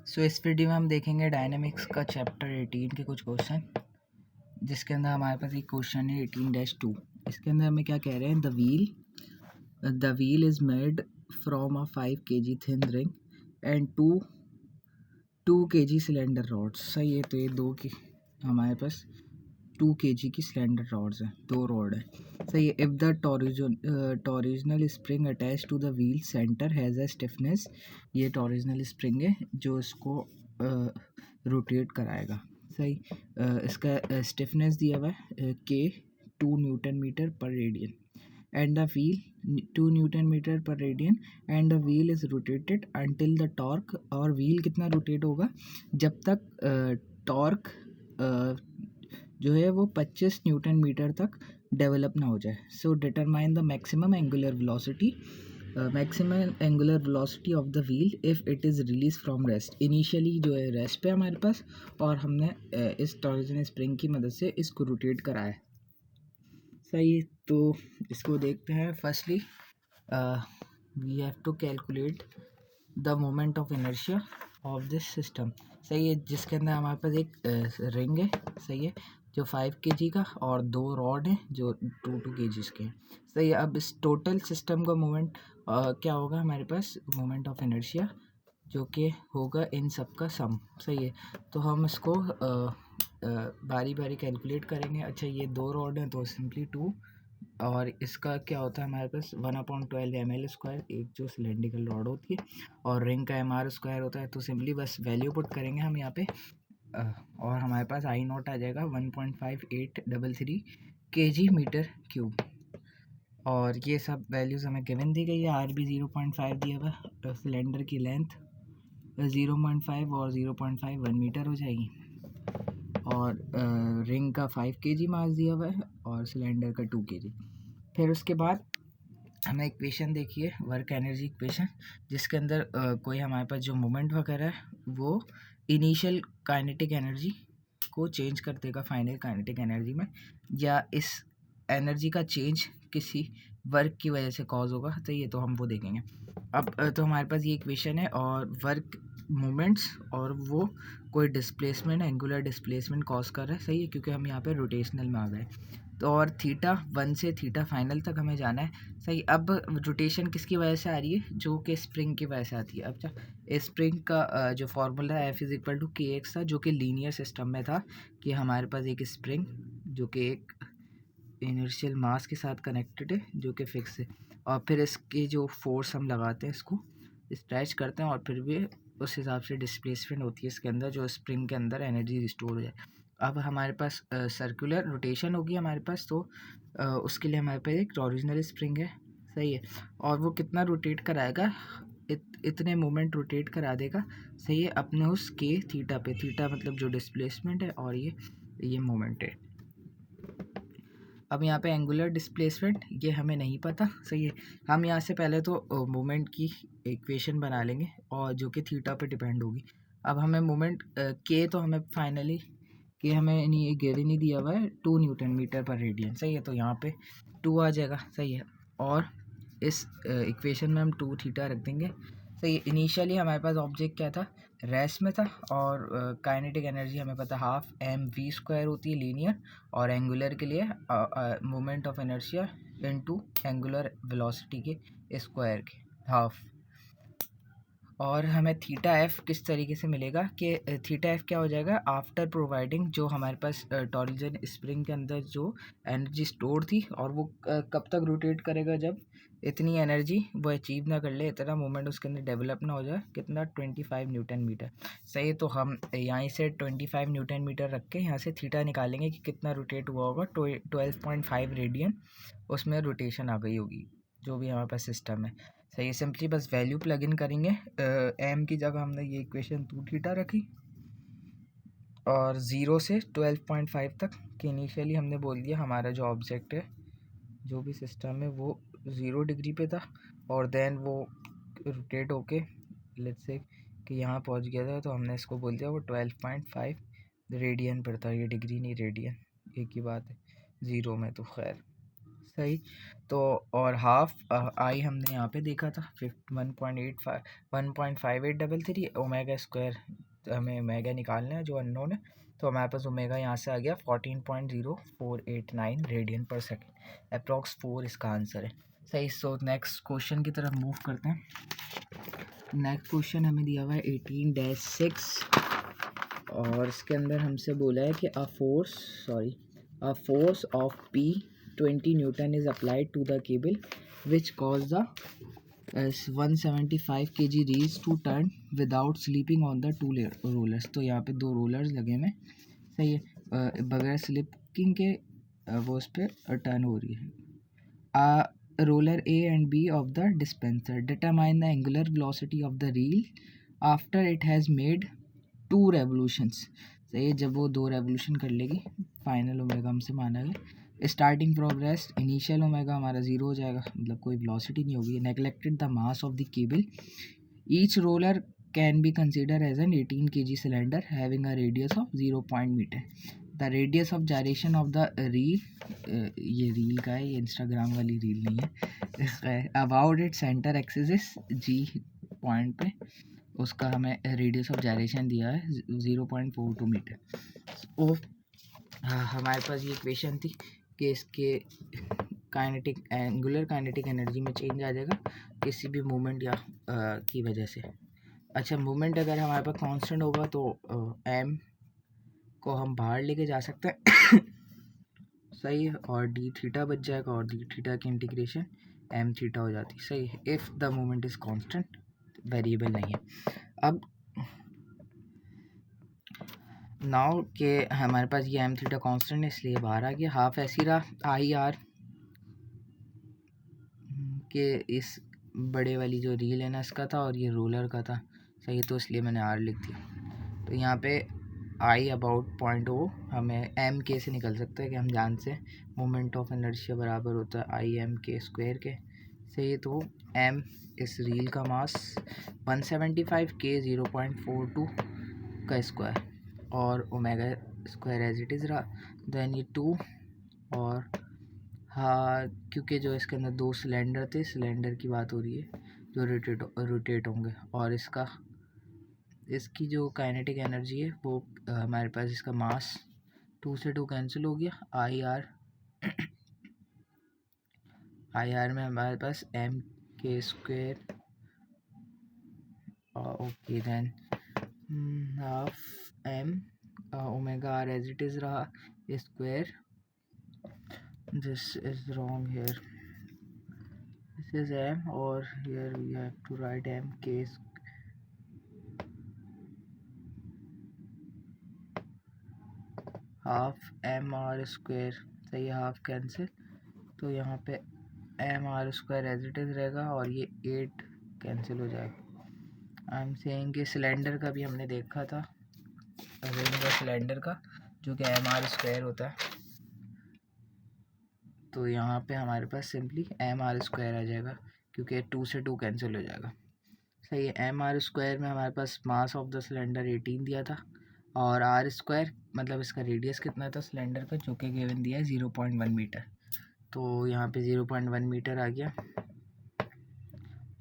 सो इस वीडियो में हम देखेंगे डायनेमिक्स का चैप्टर 18 के कुछ क्वेश्चन, जिसके अंदर हमारे पास एक क्वेश्चन है 18-2। इसके अंदर हमें क्या कह रहे हैं, the wheel is made from a 5 kg thin ring and 2 kg cylinder rods. सही है, तो ये हमारे पास 2 kg की सिलेंडर रॉड्स हैं, 2 रॉड है। सही है। If the torsional spring attach to the wheel centre has a stiffness, ये टॉरिजनल स्प्रिंग है जो इसको रोटेट कराएगा। सही। इसका स्टिफनेस दिया हुआ है के 2 newton metre per radian and the wheel 2 newton metre per radian and the wheel is rotated until the torque. और व्हील कितना रोटेट होगा जब तक टॉर्क जो है वो 25 न्यूटन मीटर तक डेवलप ना हो जाए। So determine the maximum angular velocity of the wheel if it is release from rest. Initially जो है रेस्ट पे हमारे पास, और हमने इस टॉर्जन स्प्रिंग की मदद से इसको रोटेट कराया है। सही। तो इसको देखते हैं। Firstly we have to calculate the moment of inertia of this system. सही है, जिसके अंदर हमारे पास एक रिंग है। सही है, जो 5 kg का, और 2 रॉड हैं जो 2 kg के हैं। सही है। अब इस टोटल सिस्टम का मोमेंट क्या होगा हमारे पास, मोमेंट ऑफ इनर्शिया, जो कि होगा इन सब का सम। सही है, तो हम इसको बारी बारी कैलकुलेट करेंगे। अच्छा, ये 2 रॉड हैं तो सिंपली 2, और इसका क्या होता है हमारे पास 1/12 ml², एक जो सिलेंड्रिकल रॉड होती है, और रिंग का mr² होता है। तो सिंपली बस वैल्यू पुट करेंगे हम यहाँ पे, और हमारे पास आई नॉट आ जाएगा 1.5833 kg मीटर क्यूब। और ये सब वैल्यूज़ हमें गिवन दी गई है। आर बी 0.5 दिया हुआ है, सिलेंडर की लेंथ 0.5 और 0.5 1 मीटर हो जाएगी, और रिंग का 5 kg मास दिया हुआ है, और सिलेंडर का 2 kg। फिर उसके बाद हमें इक्वेशन देखिए, वर्क एनर्जी इक्वेशन, जिसके अंदर कोई हमारे पास जो मोमेंट वगैरह है वो इनिशियल काइनेटिक एनर्जी को चेंज कर देगा फाइनल काइनेटिक एनर्जी में, या इस एनर्जी का चेंज किसी वर्क की वजह से कॉज होगा। तो ये तो हम वो देखेंगे। अब तो हमारे पास ये इक्वेशन है, और वर्क मोमेंट्स, और वो कोई डिस्प्लेसमेंट, एंगुलर डिस्प्लेसमेंट कॉज कर रहा है। सही है, क्योंकि हम यहाँ पे रोटेशनल में आ गए। तो और थीटा 1 से थीटा फाइनल तक हमें जाना है। सही। अब रोटेशन किसकी वजह से आ रही है, जो कि स्प्रिंग की वजह से आती है। अब स्प्रिंग का जो फार्मूला है F=kx था, जो कि लीनियर सिस्टम में था, कि हमारे पास एक स्प्रिंग जो कि एक इनर्शियल मास के साथ कनेक्टेड है, जो कि फिक्स है, और फिर इसके जो फोर्स हम लगाते हैं, इसको स्ट्रेच करते हैं, और फिर भी उस हिसाब से डिस्प्लेसमेंट होती है इसके अंदर, जो स्प्रिंग के अंदर एनर्जी रिस्टोर हो जाए। अब हमारे पास सर्कुलर रोटेशन होगी हमारे पास, तो उसके लिए हमारे पास एक टॉरिजनल स्प्रिंग है। सही है, और वो कितना रोटेट कराएगा, इतने मोमेंट रोटेट करा देगा। सही है, अपने उस के थीटा पे, थीटा मतलब जो डिस्प्लेसमेंट है, और ये मोमेंट है। अब यहाँ पे एंगुलर डिस्प्लेसमेंट ये हमें नहीं पता। सही है, हम यहाँ से पहले तो मोमेंट की इक्वेशन बना लेंगे, और जो कि थीटा पे डिपेंड होगी। अब हमें मोमेंट के, तो हमें फाइनली कि हमें नहीं गिवन नहीं दिया हुआ है 2 न्यूटन मीटर पर रेडियन। सही है, तो यहाँ पे 2 आ जाएगा। सही है, और इस इक्वेशन में हम 2 थीटा रख देंगे। सही है। इनिशियली हमारे पास ऑब्जेक्ट क्या था, रेस्ट में था, और काइनेटिक एनर्जी हमें पता 12mv² होती है लीनियर, और एंगुलर के लिए moment of inertia into angular velocity के स्क्वायर के हाफ। और हमें थीटा एफ किस तरीके से मिलेगा, कि थीटा एफ क्या हो जाएगा, आफ्टर प्रोवाइडिंग जो हमारे पास टॉरिजन स्प्रिंग के अंदर जो एनर्जी स्टोर थी, और वो कब तक रोटेट करेगा, जब इतनी एनर्जी वो अचीव ना कर ले, इतना मोमेंट उसके अंदर डेवलप ना हो जाए। कितना, 25 न्यूटन मीटर। सही है, तो हम यहाँ से 25 न्यूटन मीटर रख के यहाँ से थीटा निकालेंगे कि कितना रोटेट हुआ होगा। 12.5 रेडियन उसमें रोटेशन आ गई होगी, जो भी हमारे पास सिस्टम है। सही है, सिंपली बस वैल्यू प्लग इन करेंगे। एम की जगह हमने ये इक्वेशन 2 थीटा रखी, और 0 से 12.5 तक, कि इनिशियली हमने बोल दिया हमारा जो ऑब्जेक्ट है, जो भी सिस्टम है, वो 0 डिग्री पे था, और देन वो रोटेट होके लेट्स से कि यहाँ पहुँच गया था, तो हमने इसको बोल दिया वो 12.5 रेडियन पर था। ये डिग्री नहीं रेडियन, एक ही बात है 0 में, तो खैर सही। तो और हाफ आई हमने यहाँ पे देखा था 1.5833 ओमेगा स्क्वायर, हमें ओमेगा निकालना है जो अननोन है। तो हमारे पास ओमेगा यहाँ से आ गया 14.0489 रेडियन पर सेकेंड, अप्रॉक्स 4 इसका आंसर है। सही। सो नेक्स्ट क्वेश्चन की तरफ मूव करते हैं। नेक्स्ट क्वेश्चन हमें दिया हुआ है 18-6 और इसके अंदर हमसे बोला है कि a force of P 20 newton is applied to the cable which cause the 175 kg reel to turn without slipping on the 2 rollers. तो यहाँ पे 2 रोलर्स लगे हुए, सही है, बगैर स्लिपिंग के वो उस पर टर्न हो रही है। Roller A and B of the dispenser, determine the angular velocity of the reel after it has made 2 revolutions। सही है, जब वो 2 रेवोल्यूशन कर लेगी फाइनल ओमेगा हमसे माना गया। Starting from rest, initial omega हमारा 0 हो जाएगा, मतलब कोई वेलोसिटी नहीं होगी। Neglected the mass of the cable, each roller can be consider as an 18 kg cylinder having a radius of 0 metre. The radius of gyration of the reel, ये reel का है, ये इंस्टाग्राम वाली रील नहीं है, about it centre axis G point पे, उसका हमें रेडियस ऑफ जायरेशन दिया है 0.42 मीटर। ओ हमारे पास ये इक्वेशन थी कि इसके काइनेटिक एंगुलर काइनेटिक एनर्जी में चेंज आ जाएगा किसी भी मूवमेंट या की वजह से। अच्छा, मूवमेंट अगर हमारे पास कांस्टेंट होगा तो एम को हम बाहर लेके जा सकते हैं सही है, और डी थीटा बच जाएगा और डी थीटा की इंटीग्रेशन एम थीटा हो जाती है। सही है, if the moment is constant, variable नहीं है। अब नाउ के हमारे पास ये एम थीटा कांस्टेंट है इसलिए बाहर आ गया। हाफ ऐसी रहा आई आर के इस बड़े वाली जो रील है ना इसका था और ये रोलर का था, सही, तो इसलिए मैंने आर लिख दिया। तो यहाँ पे आई अबाउट 0.0 हमें एम के से निकल सकता है कि हम जान से मोमेंट ऑफ इनर्शिया बराबर होता है आई एम के स्क्वायर के, सही। तो एम इस रील का मास 175 के 0.42 का स्क्वायर और omega square as it is रहा। देन ये 2 और हाँ, क्योंकि जो इसके अंदर 2 सिलेंडर थे, सिलेंडर की बात हो रही है जो रोटेट होंगे, और इसकी जो काइनेटिक एनर्जी है वो हमारे पास इसका मास 2 से 2 कैंसिल हो गया। आई आर में हमारे पास M K square, okay, then half M omega R as it is रहा square, this is wrong here, this is m और here we have to write m k half M R square, सही है, half cancel, तो यहाँ पे M R square as it is रहेगा और ये 8 कैंसिल हो जाएगा। आई एम सेइंग कि सिलेंडर का भी हमने देखा था, रिंग का सिलेंडर का जो कि एम आर स्क्वायर होता है, तो यहाँ पे हमारे पास सिंपली एम आर स्क्वायर आ जाएगा क्योंकि 2 से 2 कैंसिल हो जाएगा, सही है। एम आर स्क्वायर में हमारे पास मास ऑफ द सिलेंडर 18 दिया था और आर स्क्वायर मतलब इसका रेडियस कितना था सिलेंडर का, जो कि गिवन दिया है 0.1 मीटर, तो यहाँ पे 0.1 मीटर आ गया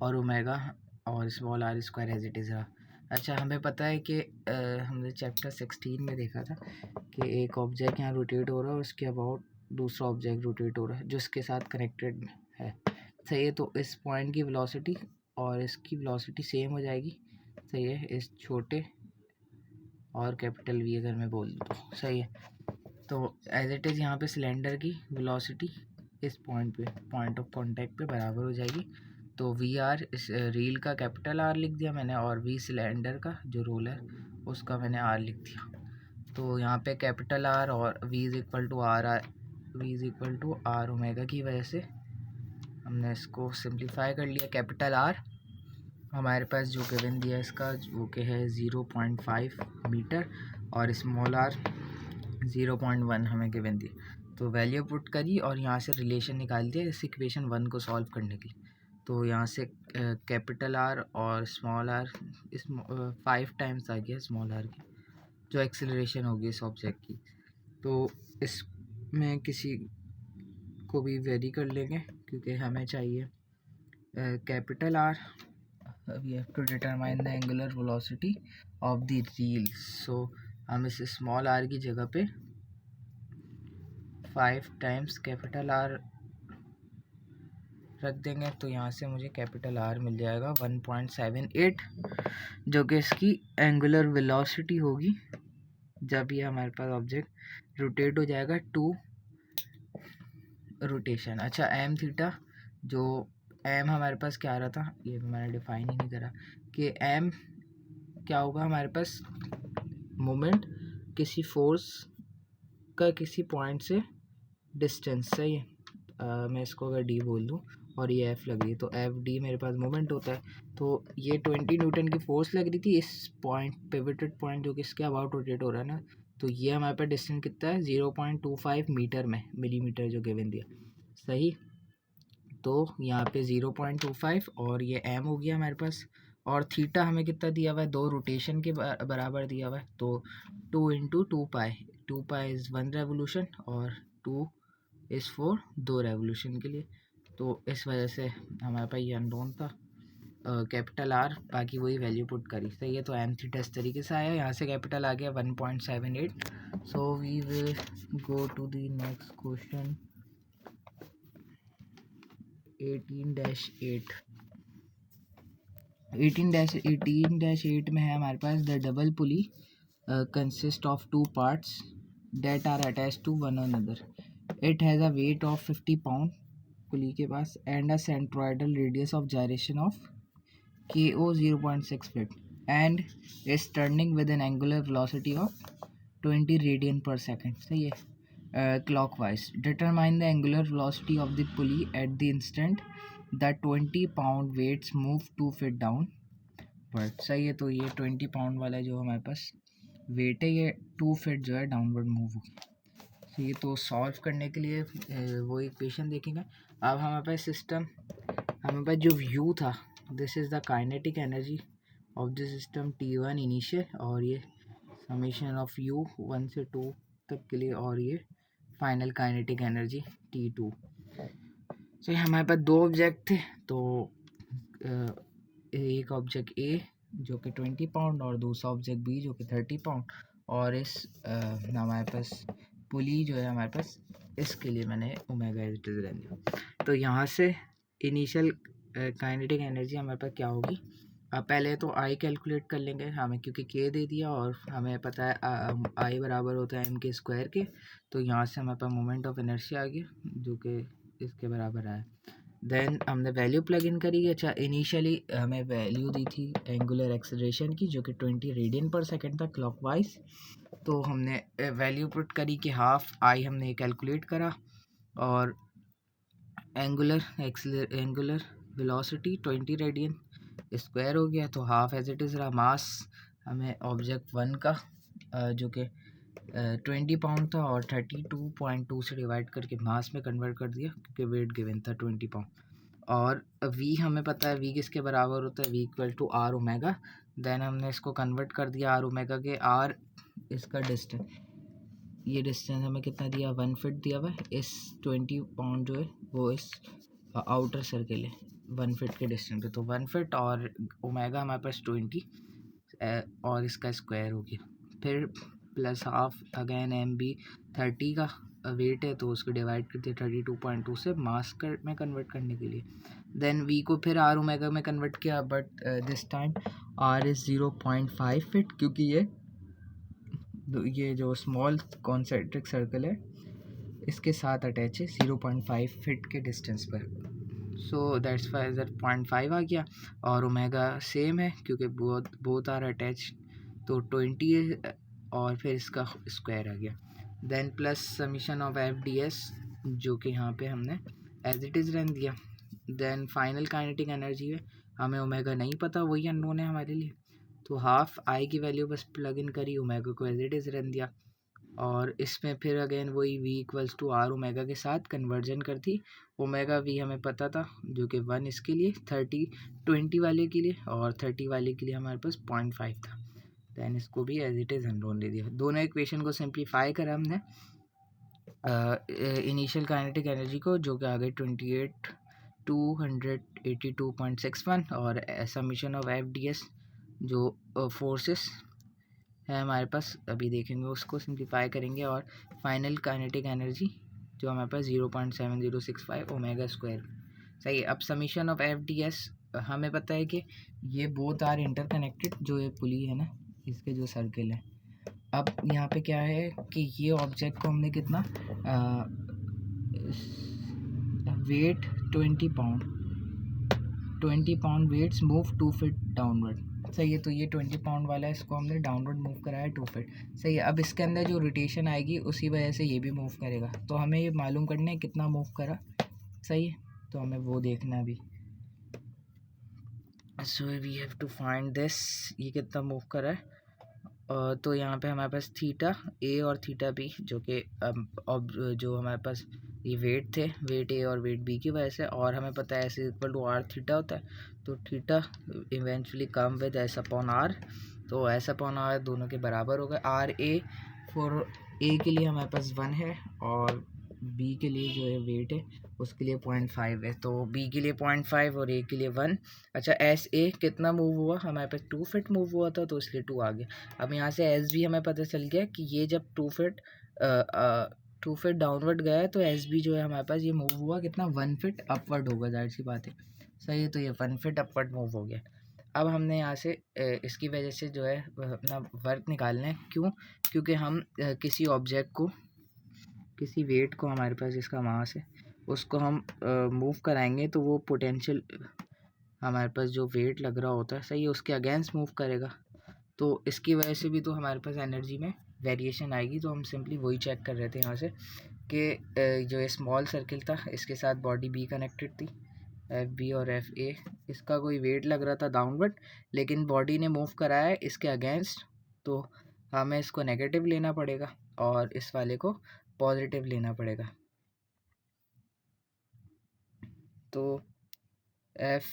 और ओमेगा और small R square as it is रहा। अच्छा, हमें पता है कि हमने चैप्टर 16 में देखा था कि एक ऑब्जेक्ट यहाँ रोटेट हो रहा है और उसके अबाउट दूसरा ऑब्जेक्ट रोटेट हो रहा है जो इसके साथ कनेक्टेड है, सही है। तो इस पॉइंट की वेलोसिटी और इसकी वेलोसिटी सेम हो जाएगी, सही है, इस छोटे और कैपिटल वी अगर मैं बोल दूँ तो, सही है। तो एज इट इज़ यहाँ पे सिलेंडर की वेलोसिटी इस पॉइंट पे, पॉइंट ऑफ कांटेक्ट पे बराबर हो जाएगी। तो वी आर इस रील का कैपिटल आर लिख दिया मैंने और वी सिलेंडर का जो रोलर उसका मैंने आर लिख दिया। तो यहाँ पे कैपिटल आर और V is equal to R omega की वजह से हमने इसको सिंप्लीफाई कर लिया। कैपिटल आर हमारे पास जो गिवन दिया इसका वो के है 0.5 मीटर और स्मॉल आर 0.1 हमें गिवन दिया, तो वैल्यू पुट करी और यहाँ से रिलेशन निकाल दिया इस इक्वेशन 1 को सॉल्व करने के लिए। तो यहाँ से कैपिटल आर और स्मॉल आर इस 5 टाइम्स आ गया स्मॉल आर की जो एक्सेलरेशन होगी इस ऑब्जेक्ट की, तो इसमें किसी को भी वेरी कर लेंगे क्योंकि हमें चाहिए capital R. we have to determine the angular velocity of the reel. So हम इस स्मॉल आर की जगह पे 5 टाइम्स कैपिटल आर रख देंगे तो यहाँ से मुझे कैपिटल आर मिल जाएगा 1.78, जो कि इसकी एंगुलर वेलोसिटी होगी जब ये हमारे पास ऑब्जेक्ट रोटेट हो जाएगा 2 रोटेशन. अच्छा, एम थीटा, जो एम हमारे पास क्या आ रहा था, ये मैंने डिफाइन ही नहीं करा कि एम क्या होगा हमारे पास. मोमेंट किसी फोर्स का किसी पॉइंट से डिस्टेंस, सही है. मैं इसको अगर डी बोल दूँ और ये एफ लग रही है तो एफ डी मेरे पास मोमेंट होता है. तो ये 20 न्यूटन की फोर्स लग रही थी इस पॉइंट, पिवटेड पॉइंट जो कि इसके अबाउट रोटेट हो रहा है ना. तो ये हमारे पास डिस्टेंस कितना है 0.25 मीटर में, मिलीमीटर जो गिवन दिया, सही. तो यहाँ पे 0.25 और ये एम हो गया हमारे पास. और थीटा हमें कितना दिया हुआ है, 2 रोटेशन के बराबर दिया हुआ है. तो 2 into 2 pi, 2 pi is 1 revolution और 2 इज़ 4 2 रेवोल्यूशन के लिए. तो इस वजह से हमारे पास ये अननोन था कैपिटल आर, बाकी वही वैल्यू पुट करी, सही है. तो एम थीटा इस तरीके से आया, यहाँ से कैपिटल आ गया 1.78. So we will go to the next question 18-8. 18-8 में है हमारे पास the double pulley consist of 2 parts that are attached to one another. It has a weight of 50 pound पुली के पास and a centroidal radius of gyration of KO 0.6 feet and is turning with an angular velocity of 20 radian per second, सही है. Clockwise. Determine the angular velocity of the pulley at the instant that 20 pound weights move 2 feet down. But सही है. तो ये 20 pound वाला जो हमारे पास wait है ये 2 फीट जो है डाउनवर्ड मूव होगी. तो ये तो सॉल्व करने के लिए वो इक्वेशन देखेंगे. अब हमारे पास सिस्टम, हमारे पास जो व्यू था, this is the kinetic energy of the system T1 initial, और ये समीशन ऑफ यू 1 से 2 तक के लिए, और ये फाइनल काइनेटिक एनर्जी T2. तो हमारे पास 2 ऑब्जेक्ट थे. तो एक ऑब्जेक्ट ए जो कि 20 पाउंड और दूसरा ऑब्जेक्ट बी जो कि 30 पाउंड. और इस हमारे पास पुली जो है हमारे पास, इसके लिए मैंने ओमेगा एज इट इज रहने दिया. तो यहाँ से इनिशियल काइनेटिक एनर्जी हमारे पास क्या होगी. पहले तो आई कैलकुलेट कर लेंगे हमें, क्योंकि के दे दिया और हमें पता है आई बराबर होता है एम के स्क्वायर के. तो यहाँ से हमारे पास मोमेंट ऑफ इनर्शिया आ गया जो कि इसके बराबर आया. देन हमने वैल्यू प्लग इन करी. अच्छा, इनिशियली हमें वैल्यू दी थी एंगुलर एक्सेलरेशन की जो कि 20 रेडियन पर सेकंड था क्लॉकवाइज. तो हमने वैल्यू पुट करी कि हाफ आई हमने कैलकुलेट करा और एंगुलर वेलोसिटी 20 रेडियन स्क्वायर हो गया. तो हाफ एज इट इज़ रहा. मास हमें ऑब्जेक्ट 1 का जो कि 20 पाउंड था और 32.2 से डिवाइड करके मास में कन्वर्ट कर दिया क्योंकि वेट गिवन था 20 पाउंड. और v हमें पता है v किसके बराबर होता है, v equal to R omega. Then हमने इसको कन्वर्ट कर दिया आर ओमेगा के. आर इसका डिस्टेंस, ये डिस्टेंस हमें कितना दिया, 1 फीट दिया हुआ है. इस 20 पाउंड जो है वो इस आउटर सर्किल है 1 फीट के डिस्टेंस पे. तो 1 फीट और ओमेगा हमारे पास 20 और इसका स्क्वायर हो गया. फिर plus half again M B 30 का वेट है तो उसको डिवाइड कर दिया 32.2 से मास में कन्वर्ट करने के लिए. देन वी को फिर आर ओमेगा में कन्वर्ट किया, but this time R is 0.5 feet क्योंकि ये जो स्मॉल कॉन्सेंट्रिक सर्कल है इसके साथ अटैच है 0.5 फिट के डिस्टेंस पर. सो दैट्स वाई 0.5 आ गया. और ओमेगा सेम है क्योंकि बोथ आर अटैच, तो 20 और फिर इसका स्क्वायर आ गया. Then plus summation of F D S जो कि यहाँ पे हमने एज इट इज़ रहने दिया. देन फाइनल काइनेटिक एनर्जी है, हमें ओमेगा नहीं पता, वही अननोन है हमारे लिए. तो हाफ आई की वैल्यू बस प्लग इन करी, ओमेगा को एज इट इज़ रहने दिया. और इसमें फिर अगेन वही v equals to R omega के साथ कन्वर्जन कर दी. ओमेगा v हमें पता था जो कि 1 इसके लिए, 20 वाले के लिए और 30 वाले के लिए हमारे पास 0.5 था. दैन इसको भी एज इट इज़ अननोन दे दिया. दोनों इक्वेशन को सिंप्लीफाई करा हमने इनिशियल काइनेटिक एनर्जी को, जो कि आ गई 28281 और समीशन ऑफ FDS जो फोर्सेस है हमारे पास, अभी देखेंगे उसको सिंप्लीफाई करेंगे, और फाइनल काइनेटिक एनर्जी जो हमारे पास 0.7065 ओमेगा स्क्वायर। सही है। अब समीशन ऑफ FDS हमें पता है कि ये बोथ आर इंटरकनेक्टेड, जो ये पुली है ना, इसके जो सर्किल है। अब यहाँ पे क्या है कि ये ऑब्जेक्ट को हमने कितना weight 20 pound weights move 2 feet downward. सही है। तो ये 20 पाउंड वाला है, इसको हमने डाउनवर्ड मूव कराया 2 फीट। सही है। अब इसके अंदर जो रोटेशन आएगी उसी वजह से ये भी मूव करेगा, तो हमें ये मालूम करना है कितना मूव करा। सही है। तो हमें वो देखना है अभी। So we have to find this, ये कितना मूव करा है। तो यहाँ पे हमारे पास थीटा ए और थीटा बी, जो कि जो हमारे पास ये वेट थे, वेट ए और वेट बी की वजह से, और हमें पता है S equal to R theta होता है, तो theta eventually come with S upon R, तो एस अपॉन आर दोनों के बराबर हो गए। आर ए फॉर ए के लिए हमारे पास 1 है, और बी के लिए जो है वेट है उसके लिए 0.5 है, तो बी के लिए 0.5 और ए के लिए 1। अच्छा, एस ए कितना मूव हुआ, हमारे पास 2 फीट मूव हुआ था, तो इसलिए 2 आ गया। अब यहाँ से एस बी हमें पता चल गया कि ये जब 2 फीट डाउनवर्ड गया है, तो एस बी जो है हमारे पास ये मूव हुआ कितना, 1 फीट अपवर्ड होगा, जाहिर सी बात है। सही है। तो ये 1 फीट अपवर्ड मूव हो गया। अब हमने यहाँ से इसकी वजह से जो है अपना वर्क निकालना है। क्यों? क्योंकि हम किसी ऑब्जेक्ट को, किसी वेट को हमारे पास जिसका मास है उसको हम मूव कराएंगे, तो वो पोटेंशियल हमारे पास जो वेट लग रहा होता है, सही है, उसके अगेंस्ट मूव करेगा, तो इसकी वजह से भी तो हमारे पास एनर्जी में वेरिएशन आएगी। तो हम सिंपली वही चेक कर रहे थे यहाँ से कि जो ये स्मॉल सर्किल था इसके साथ बॉडी बी कनेक्टेड थी, एफ बी और एफ ए, इसका कोई वेट लग रहा था डाउनवर्ड, लेकिन बॉडी ने मूव कराया है इसके अगेंस्ट, तो हमें इसको नेगेटिव लेना पड़ेगा और इस वाले को पॉजिटिव लेना पड़ेगा। तो एफ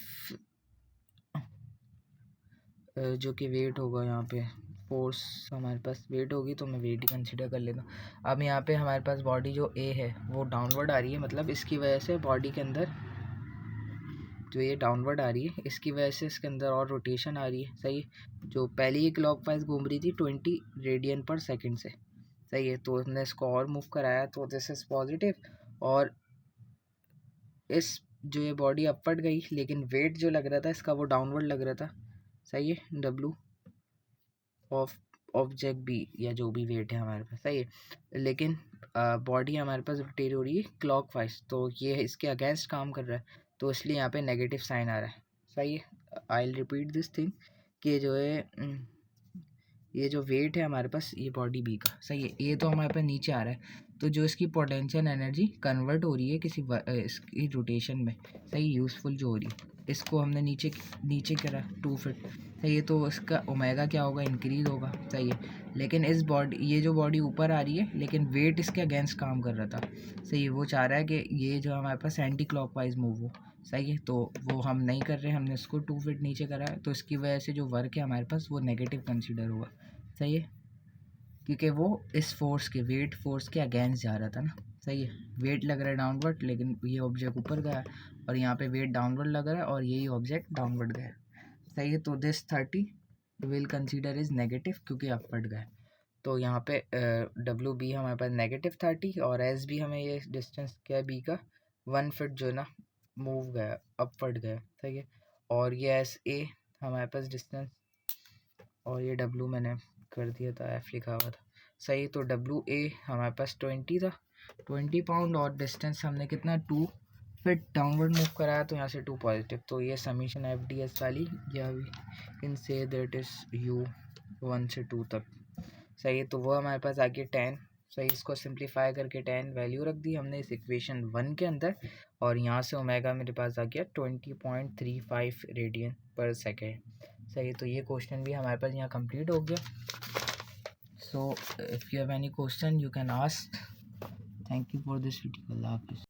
जो कि वेट होगा, यहाँ पे फोर्स हमारे पास वेट होगी, तो मैं वेट ही कंसिडर कर लेता हूँ। अब यहाँ पे हमारे पास बॉडी जो ए है वो डाउनवर्ड आ रही है, मतलब इसकी वजह से बॉडी के अंदर जो ये डाउनवर्ड आ रही है, इसकी वजह से इसके अंदर और रोटेशन आ रही है। सही है। जो पहले ही क्लॉकवाइज घूम रही थी 20 रेडियन पर सेकंड से। सही है। तो हमने इसको और मूव कराया, तो दिस इज़ पॉजिटिव, और इस जो ये बॉडी अपवर्ड गई, लेकिन वेट जो लग रहा था इसका वो डाउनवर्ड लग रहा था। सही है। डब्लू ऑफ ऑब्जेक्ट बी या जो भी वेट है हमारे पास, सही है, लेकिन बॉडी हमारे पास रोटेट हो रही है क्लॉकवाइज, तो ये इसके अगेंस्ट काम कर रहा है, तो इसलिए यहाँ पे नेगेटिव साइन आ रहा है। सही है। I will repeat this thing कि जो है ये जो वेट है हमारे पास, ये बॉडी बी का, सही है, ये तो हमारे पास नीचे आ रहा है, तो जो इसकी पोटेंशियल एनर्जी कन्वर्ट हो रही है किसी इसकी रोटेशन में, सही, यूज़फुल जो हो रही है, इसको हमने नीचे नीचे करा 2 फीट। सही है। तो इसका ओमेगा क्या होगा, इंक्रीज होगा। सही है। लेकिन इस बॉडी, ये जो बॉडी ऊपर आ रही है, लेकिन वेट इसके अगेंस्ट काम कर रहा था। सही है। वो चाह रहा है कि ये जो हमारे पास एंटी क्लॉकवाइज मूव हो। सही है। तो वो हम नहीं कर रहे, हमने इसको 2 फीट नीचे करा है, तो इसकी वजह से जो वर्क है हमारे पास वो नेगेटिव कंसिडर होगा। सही है। क्योंकि वो इस फोर्स के, वेट फोर्स के अगेंस्ट जा रहा था ना। सही है। वेट लग रहा है डाउनवर्ड, लेकिन ये ऑब्जेक्ट ऊपर गया, और यहाँ पे वेट डाउनवर्ड लग रहा है और यही ऑब्जेक्ट डाउनवर्ड गया। सही है। तो this 30 will consider is negative, क्योंकि अपवर्ड गया। तो यहाँ पे डब्ल्यू बी हमारे पास -30, और एस बी हमें ये डिस्टेंस क्या है बी का 1 फीट जो है ना मूव गया, अपवर्ड गया। सही है। और ये एस ए हमारे पास डिस्टेंस, और ये डब्ल्यू मैंने कर दिया था, एफ लिखा हुआ था। सही। तो डब्ल्यू ए हमारे पास 20 था, 20 पाउंड, और डिस्टेंस हमने कितना 2 फिट डाउनवर्ड मूव कराया, तो यहाँ से 2 पॉजिटिव। तो ये समीशन एफ डी एस वाली, या we can say that is U 1 से 2 तक। सही है। तो वो हमारे पास आ गया 10। सही। इसको सिंप्लीफाई करके 10 वैल्यू रख दी हमने इस इक्वेशन 1 के अंदर, और यहाँ से ओमेगा मेरे पास आ गया 20.35 रेडियन पर सेकेंड। सही। तो ये क्वेश्चन भी हमारे पास यहाँ कंप्लीट हो गया। So if you have any question you can ask. Thank you for this video. अल्लाह हाफिज़।